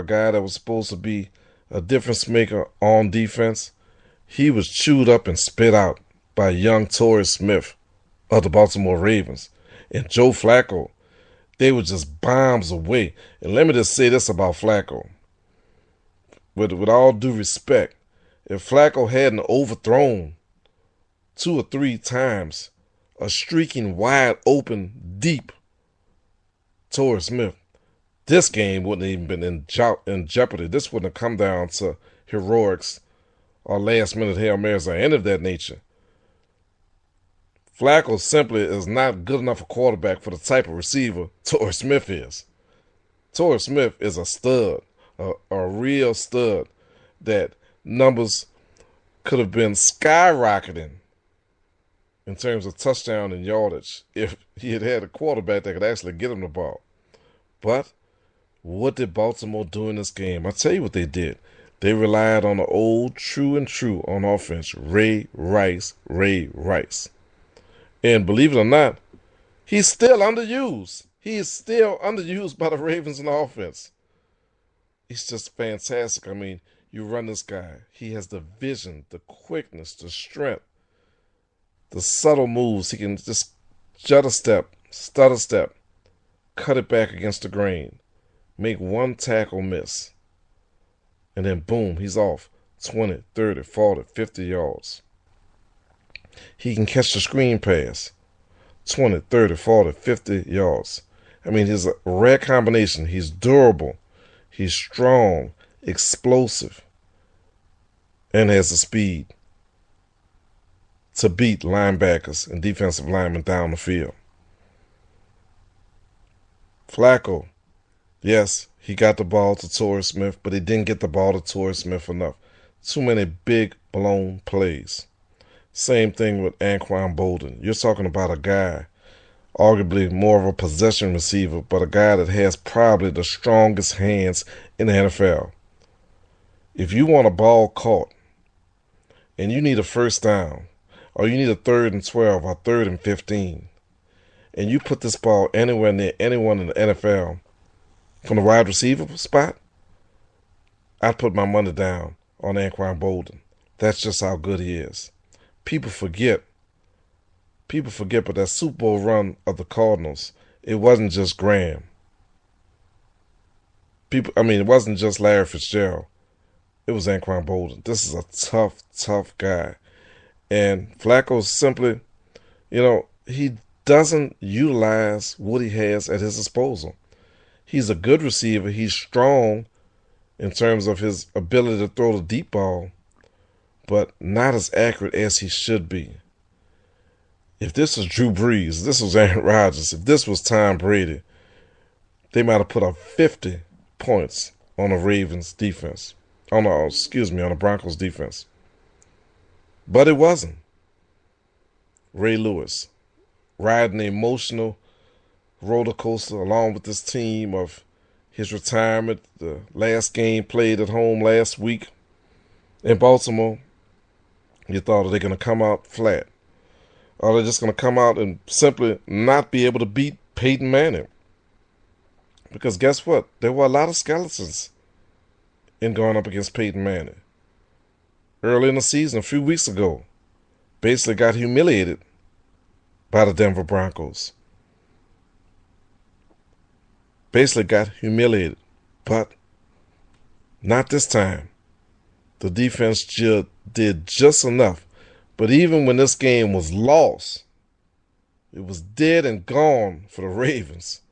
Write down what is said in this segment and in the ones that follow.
a guy that was supposed to be a difference maker on defense, he was chewed up and spit out by young Torrey Smith of the Baltimore Ravens. And Joe Flacco, they were just bombs away. And let me just say this about Flacco. With all due respect, if Flacco hadn't overthrown 2 or 3 times a streaking wide open deep Torrey Smith, this game wouldn't have even been in jeopardy. This wouldn't have come down to heroics or last minute Hail Marys or any of that nature. Flacco simply is not good enough a quarterback for the type of receiver Torrey Smith is. Torrey Smith is a stud, a real stud that numbers could have been skyrocketing in terms of touchdown and yardage if he had had a quarterback that could actually get him the ball. But what did Baltimore do in this game? I'll tell you what they did. They relied on the old true on offense, Ray Rice. And believe it or not, he's still underused. He is still underused by the Ravens in the offense. He's just fantastic. I mean, you run this guy. He has the vision, the quickness, the strength, the subtle moves. He can just stutter step, cut it back against the grain, make one tackle miss, and then boom, he's off 20, 30, 40, 50 yards. He can catch the screen pass 20, 30, 40, 50 yards. I mean, he's a rare combination. He's durable, he's strong, explosive, and has the speed to beat linebackers and defensive linemen down the field. Flacco, yes, he got the ball to Torrey Smith, but he didn't get the ball to Torrey Smith enough. Too many big, blown plays. Same thing with Anquan Bolden. You're talking about a guy, arguably more of a possession receiver, but a guy that has probably the strongest hands in the NFL. If you want a ball caught and you need a first down, or you need a 3rd and 12 or 3rd and 15, and you put this ball anywhere near anyone in the NFL from the wide receiver spot, I'd put my money down on Anquan Bolden. That's just how good he is. People forget, but that Super Bowl run of the Cardinals, it wasn't just Graham. It wasn't just Larry Fitzgerald. It was Anquan Bolden. This is a tough guy. And Flacco simply, he doesn't utilize what he has at his disposal. He's a good receiver. He's strong in terms of his ability to throw the deep ball, but not as accurate as he should be. If this was Drew Brees, if this was Aaron Rodgers, if this was Tom Brady, they might have put up 50 points on the Ravens defense. On the Broncos defense. But it wasn't. Ray Lewis, riding the emotional roller coaster along with this team of his retirement, the last game played at home last week in Baltimore. You thought, are they going to come out flat? Or are they just going to come out and simply not be able to beat Peyton Manning? Because guess what? There were a lot of skeletons in going up against Peyton Manning. Early in the season, a few weeks ago, basically got humiliated by the Denver Broncos. But not this time. The defense did just enough. But even when this game was lost, it was dead and gone for the Ravens.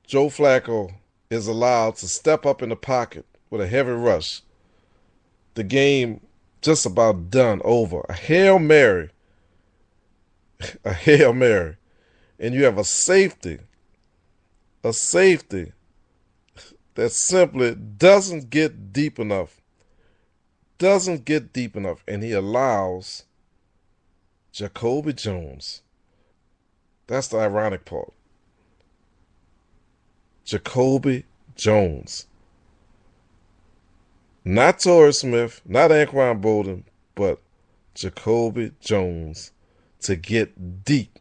Joe Flacco is allowed to step up in the pocket with a heavy rush. The game just about done, over. A Hail Mary. And you have a safety that simply doesn't get deep enough. And he allows Jacoby Jones. That's the ironic part. Jacoby Jones. Not Torrey Smith, not Anquan Bolden, but Jacoby Jones to get deep.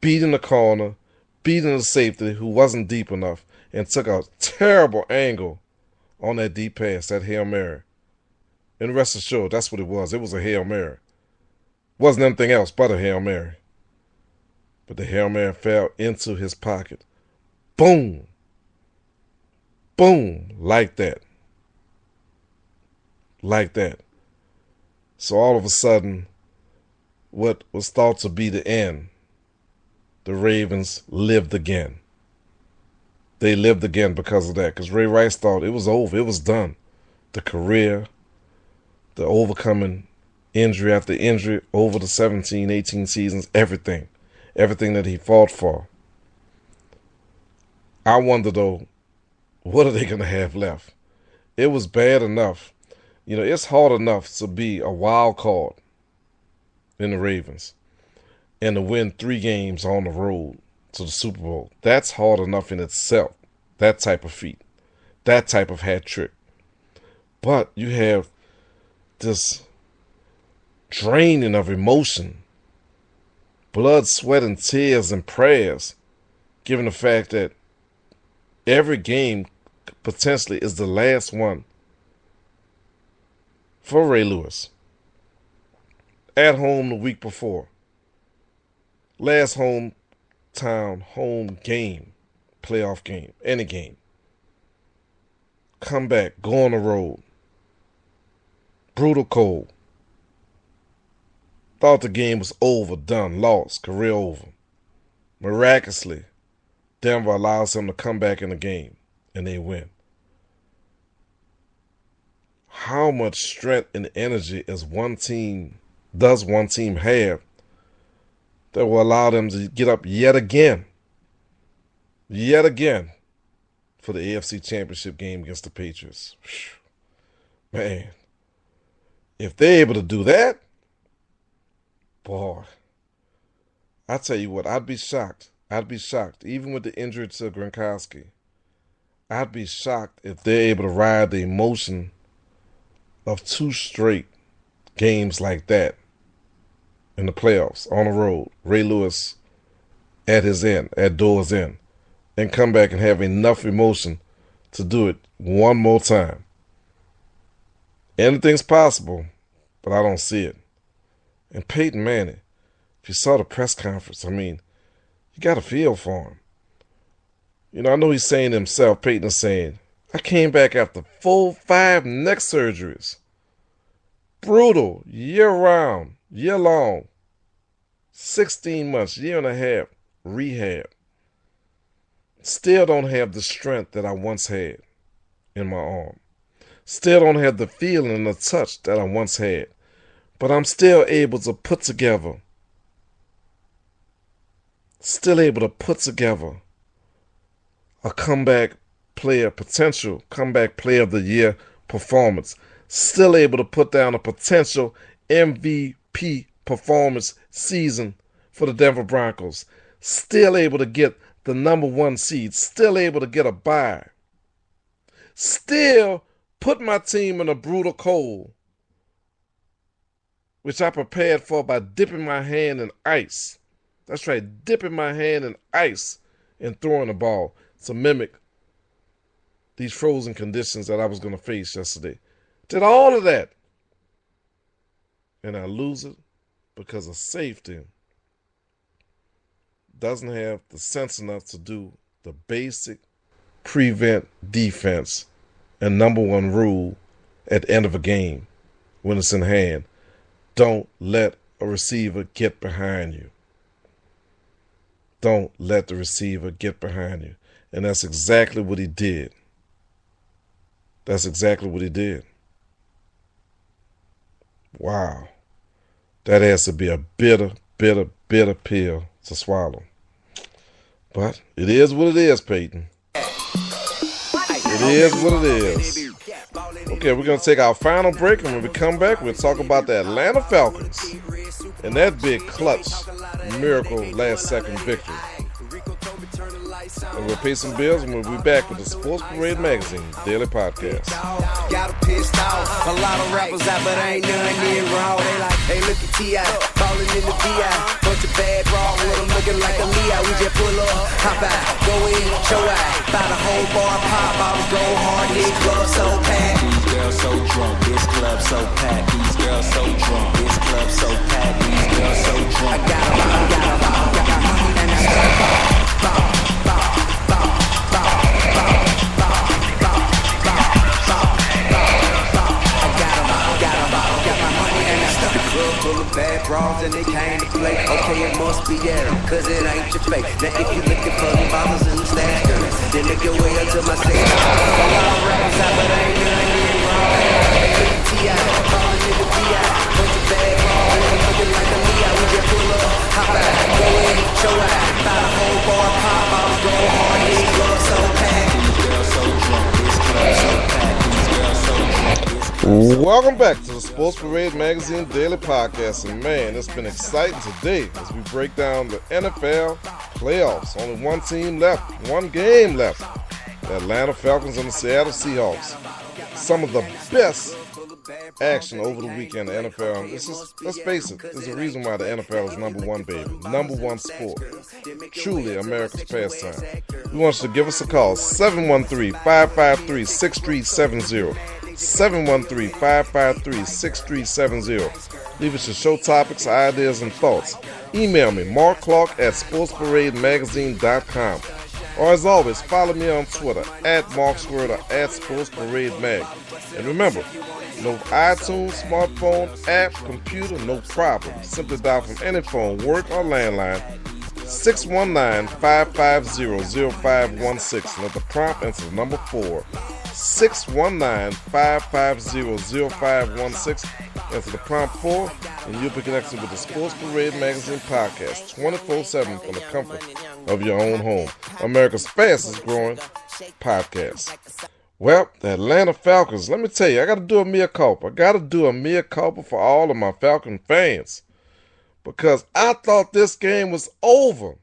Beating the corner, beating the safety who wasn't deep enough, and took a terrible angle on that deep pass, that Hail Mary. And rest assured, that's what it was. It was a Hail Mary. Wasn't anything else but a Hail Mary. But the Hail Mary fell into his pocket. Boom. Boom. Like that. Like that. So all of a sudden, what was thought to be the end, the Ravens lived again. They lived again because of that. Because Ray Rice thought it was over. It was done. The career, the overcoming injury after injury over the 17, 18 seasons, everything. Everything that he fought for. I wonder, though, what are they going to have left? It was bad enough. You know, it's hard enough to be a wild card in the Ravens and to win 3 games on the road to the Super Bowl. That's hard enough in itself, that type of feat, that type of hat trick. But you have this draining of emotion, blood, sweat, and tears and prayers, given the fact that every game potentially is the last one for Ray Lewis. At home the week before. Last hometown home game, playoff game, any game. Come back, go on the road. Brutal cold. Thought the game was over, done, lost, career over. Miraculously, Denver allows them to come back in the game, and they win. How much strength and energy does one team have that will allow them to get up yet again for the AFC Championship game against the Patriots? Man, if they're able to do that, boy, I tell you what, I'd be shocked. Even with the injury to Gronkowski, I'd be shocked if they're able to ride the emotion of 2 straight games like that in the playoffs, on the road, Ray Lewis at his end, at door's end, and come back and have enough emotion to do it one more time. Anything's possible, but I don't see it. And Peyton Manning, if you saw the press conference, I mean, you got to feel for him. You know, I know he's saying to himself, Peyton is saying, I came back after 5 neck surgeries. Brutal, year-round, year-long. 16 months, year and a half, rehab. Still don't have the strength that I once had in my arm. Still don't have the feeling and the touch that I once had. But I'm still able to put together a potential comeback player of the year performance. Still able to put down a potential MVP performance season for the Denver Broncos. Still able to get the #1 seed. Still able to get a bye. Still put my team in a brutal cold, which I prepared for by dipping my hand in ice. That's right, dipping my hand in ice and throwing the ball to mimic these frozen conditions that I was going to face yesterday. Did all of that. And I lose it because of safety. Doesn't have the sense enough to do the basic prevent defense and #1 rule at the end of a game when it's in hand. Don't let a receiver get behind you. Don't let the receiver get behind you. And that's exactly what he did. That's exactly what he did. Wow. That has to be a bitter, bitter, bitter pill to swallow. But it is what it is, Peyton. It is what it is. Okay, we're going to take our final break, and when we come back, we'll talk about the Atlanta Falcons and that big clutch miracle last-second victory. And we'll pay some bills, and we'll be back with the Sports Parade Magazine Daily Podcast. Got a pissed off. A lot of rappers out, but ain't none near raw. They like, hey, look at T.I. Ballin' in the V.I. Bunch of bad raw with them looking like a Leo. We just pull up, hop out, go in, show out. Buy the whole bar, pop bottles, go hard. This club so packed. These girls so drunk. This club so packed. These girls so drunk. This club so packed. These girls so drunk. I got a bottle, got a bottle, got a honey, and I start ball. Full of bad bras and they came to play. Okay, it must be Aaron, cause it ain't your fake. Now if you looking for the bottles in the stash girls, then make your way up to my section. A lot of rappers out, but ain't none in wrong. T.I. Ballin' in the V.I. Bunch of bad bras and I'm looking like a Leo. We just pull up, hop out, go in, show out. Buy the whole bar, pop bottles, go hard. This club so packed. These girls so drunk. This club so packed. These girls so drunk. Welcome back to the Sports Parade Magazine Daily Podcast. And man, it's been exciting today as we break down the NFL playoffs. Only one team left, one game left. The Atlanta Falcons and the Seattle Seahawks. Some of the best action over the weekend in the NFL. Let's face it, there's a reason why the NFL is number one, baby. Number one sport. Truly America's pastime. We want you to give us a call, 713-553-6370. 713-553-6370. Leave us your show topics, ideas, and thoughts. Email me, markclark@sportsparademagazine.com. Or as always, follow me on Twitter, @MarkSquirt or @SportsParadeMag. And remember, no iTunes, smartphone, app, computer, no problem. Simply dial from any phone, work or landline, 619-550-0516. And at the prompt, enter the number 4. 619-550-0516. Enter the prompt 4, and you'll be connected with the Sports Parade Magazine podcast 24/7 from the comfort of your own home. America's fastest growing podcast. Well, the Atlanta Falcons, let me tell you, I got to do a mea culpa. I got to do a mea culpa for all of my Falcon fans because I thought this game was over.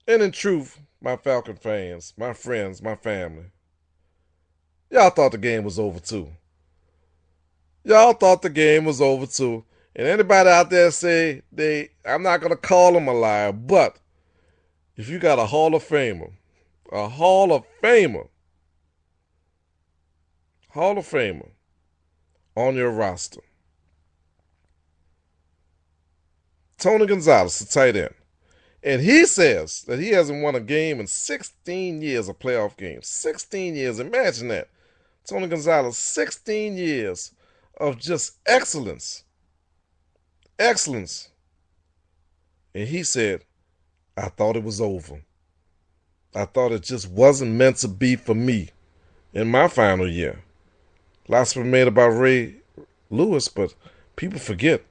And in truth, my Falcon fans, my friends, my family, y'all thought the game was over too. Y'all thought the game was over too. And anybody out there say I'm not going to call them a liar, but if you got a Hall of Famer on your roster, Tony Gonzalez, the tight end, and he says that he hasn't won a game in 16 years, a playoff game. 16 years, imagine that. Tony Gonzalez, 16 years of just excellence. Excellence. And he said, I thought it was over. I thought it just wasn't meant to be for me in my final year. Lots been made about Ray Lewis, but people forget.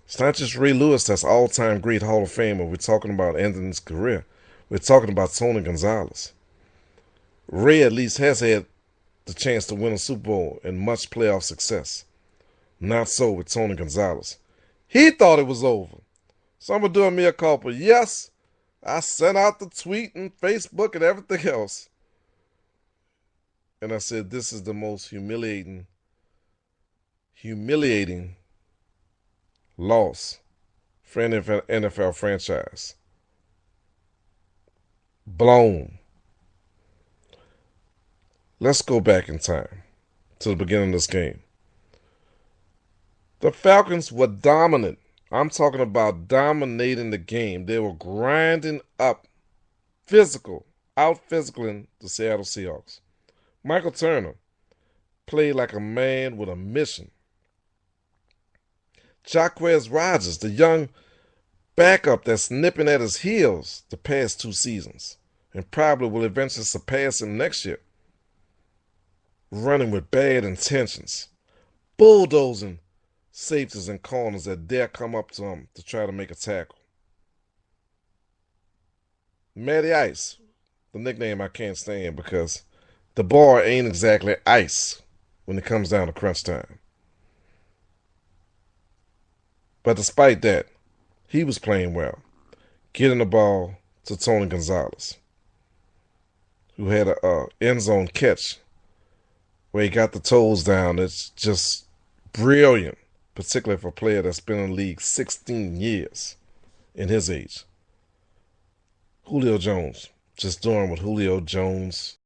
It's not just Ray Lewis that's all-time great Hall of Famer. We're talking about ending his career. We're talking about Tony Gonzalez. Ray at least has had the chance to win a Super Bowl and much playoff success. Not so with Tony Gonzalez. He thought it was over. So I'm going to do a mea culpa. Yes, I sent out the tweet and Facebook and everything else. And I said, this is the most humiliating loss for any NFL franchise. Blown. Let's go back in time to the beginning of this game. The Falcons were dominant. I'm talking about dominating the game. They were grinding up, out-physicaling the Seattle Seahawks. Michael Turner played like a man with a mission. Jacquizz Rodgers, the young backup that's nipping at his heels the past 2 seasons and probably will eventually surpass him next year, running with bad intentions, bulldozing safeties and corners that dare come up to him to try to make a tackle. Matty Ice, the nickname I can't stand because the bar ain't exactly ice when it comes down to crunch time. But despite that, he was playing well, getting the ball to Tony Gonzalez, who had a end zone catch where he got the toes down. It's just brilliant, particularly for a player that's been in the league 16 years in his age. Julio Jones, just doing what Julio Jones